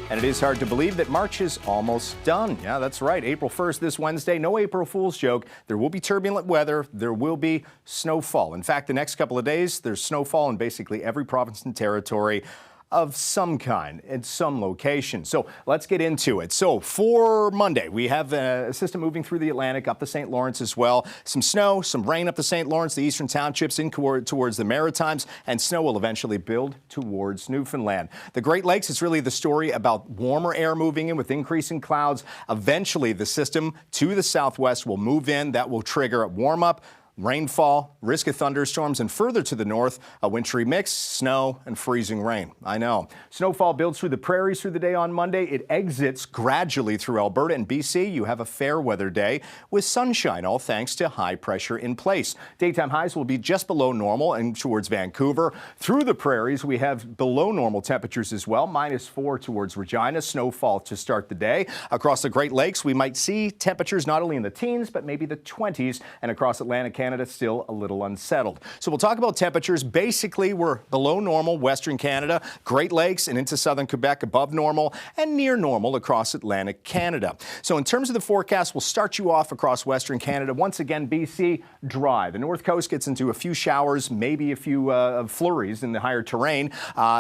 And it is hard to believe that March is almost done. Yeah, that's right. April 1st, this Wednesday. No April Fool's joke. There will be turbulent weather. There will be snowfall. In fact, the next couple of days, there's snowfall in basically every province and territory of some kind in some location. So let's get into it. So for Monday, we have a system moving through the Atlantic up the St. Lawrence as well. Some snow, some rain up the St. Lawrence, the eastern townships in towards the Maritimes, and snow will eventually build towards Newfoundland. The Great Lakes is really the story about warmer air moving in with increasing clouds. Eventually, the system to the southwest will move in. That will trigger a warm up, rainfall, risk of thunderstorms, and further to the north, a wintry mix, snow, and freezing rain. I know. Snowfall builds through the prairies through the day on Monday. It exits gradually through Alberta and BC. You have a fair weather day with sunshine, all thanks to high pressure in place. Daytime highs will be just below normal and towards Vancouver. Through the prairies, we have below normal temperatures as well, -4 towards Regina. Snowfall to start the day. Across the Great Lakes, we might see temperatures not only in the teens, but maybe the 20s, and across Atlantic Canada, still a little unsettled. So we'll talk about temperatures. Basically, we're below normal, Western Canada, Great Lakes, and into southern Quebec, above normal, and near normal across Atlantic Canada. So in terms of the forecast, we'll start you off across Western Canada. Once again, BC, dry. The North Coast gets into a few showers, maybe a few flurries in the higher terrain.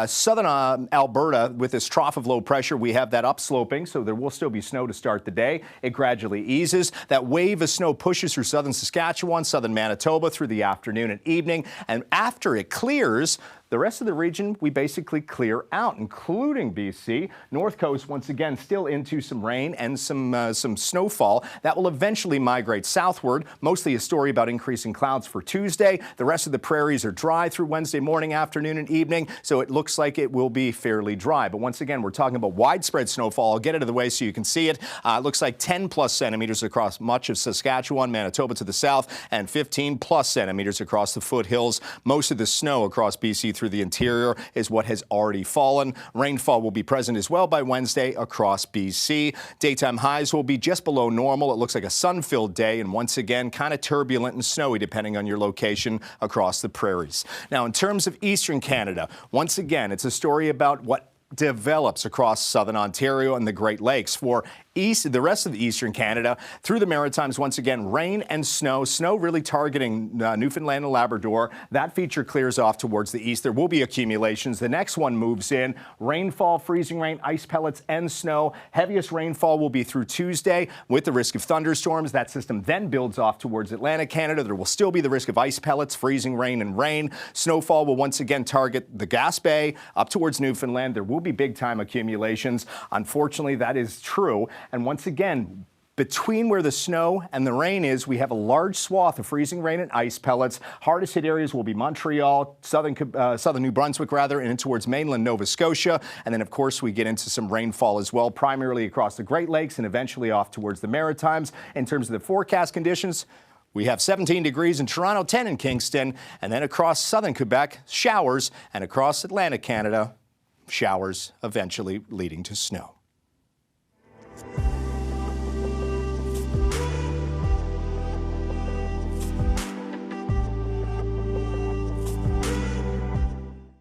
Southern Alberta, with this trough of low pressure, we have that upsloping, so there will still be snow to start the day. It gradually eases. That wave of snow pushes through southern Saskatchewan, southern Manitoba through the afternoon and evening, and after it clears, the rest of the region, we basically clear out, including BC. North Coast, once again, still into some rain and some snowfall. That will eventually migrate southward. Mostly a story about increasing clouds for Tuesday. The rest of the prairies are dry through Wednesday morning, afternoon, and evening, so it looks like it will be fairly dry. But once again, we're talking about widespread snowfall. I'll get it out of the way so you can see it. It looks like 10+ centimeters across much of Saskatchewan, Manitoba to the south, and 15+ centimeters across the foothills. Most of the snow across BC through the interior is what has already fallen. Rainfall will be present as well by Wednesday across BC. Daytime highs will be just below normal. It looks like a sun-filled day, and once again, kind of turbulent and snowy depending on your location across the prairies. Now, in terms of eastern Canada, once again, it's a story about what develops across southern Ontario and the Great Lakes. For the rest of the eastern Canada, through the Maritimes, once again, rain and snow. Snow really targeting Newfoundland and Labrador. That feature clears off towards the east. There will be accumulations. The next one moves in. Rainfall, freezing rain, ice pellets, and snow. Heaviest rainfall will be through Tuesday with the risk of thunderstorms. That system then builds off towards Atlantic Canada. There will still be the risk of ice pellets, freezing rain, and rain. Snowfall will once again target the Gaspé up towards Newfoundland. There will be big-time accumulations. Unfortunately, that is true. And once again, between where the snow and the rain is, we have a large swath of freezing rain and ice pellets. Hardest hit areas will be Montreal, southern New Brunswick, and in towards mainland Nova Scotia. And then, of course, we get into some rainfall as well, primarily across the Great Lakes and eventually off towards the Maritimes. In terms of the forecast conditions, we have 17 degrees in Toronto, 10 in Kingston, and then across southern Quebec, showers, and across Atlantic Canada, showers eventually leading to snow.